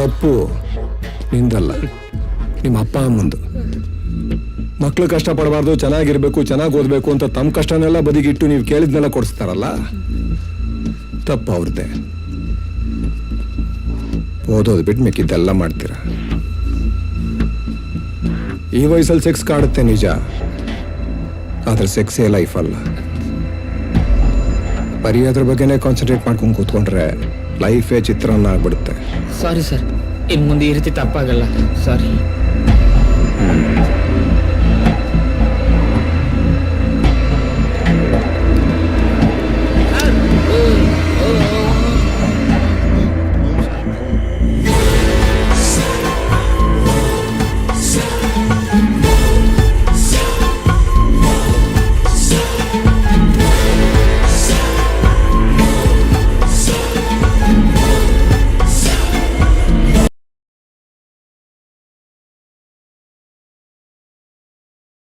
ತಪ್ಪು ನಿಂದಲ್ಲ, ನಿಮ್ಮ ಅಪ್ಪ ಅಮ್ಮಂದು. ಮಕ್ಳು ಕಷ್ಟಪಡಬಾರ್ದು, ಚೆನ್ನಾಗಿರ್ಬೇಕು, ಚೆನ್ನಾಗಿ ಓದಬೇಕು ಅಂತ ತಮ್ಮ ಕಷ್ಟನೆಲ್ಲ ಬದಿಗಿಟ್ಟು ನೀವು ಕೇಳಿದ್ನೆಲ್ಲ ಕೊಡಿಸ್ತಾರಲ್ಲ, ತಪ್ಪು ಅವ್ರದ್ದೇ. ಓದೋದು ಬಿಟ್ಟು ಮಿಕ್ಕಿದ್ದೆಲ್ಲ ಮಾಡ್ತೀರ. ಈ ವಯಸ್ಸಲ್ಲಿ ಸೆಕ್ಸ್ ಕಾಡುತ್ತೆ ನಿಜ, ಆದ್ರೆ ಸೆಕ್ಸೇ ಲೈಫ್ ಅಲ್ಲ. ಬರೀ ಅದ್ರ ಬಗ್ಗೆನೇ ಕಾನ್ಸಂಟ್ರೇಟ್ ಮಾಡ್ಕೊಂಡು ಕೂತ್ಕೊಂಡ್ರೆ ಲೈಫೇ ಚಿತ್ರಾನ್ನ ಆಗ್ಬಿಡುತ್ತೆ. ಸಾರಿ ಸರ್, ಇನ್ನು ಮುಂದೆ ಈ ರೀತಿ ತಪ್ಪಾಗಲ್ಲ. ಸಾರಿ.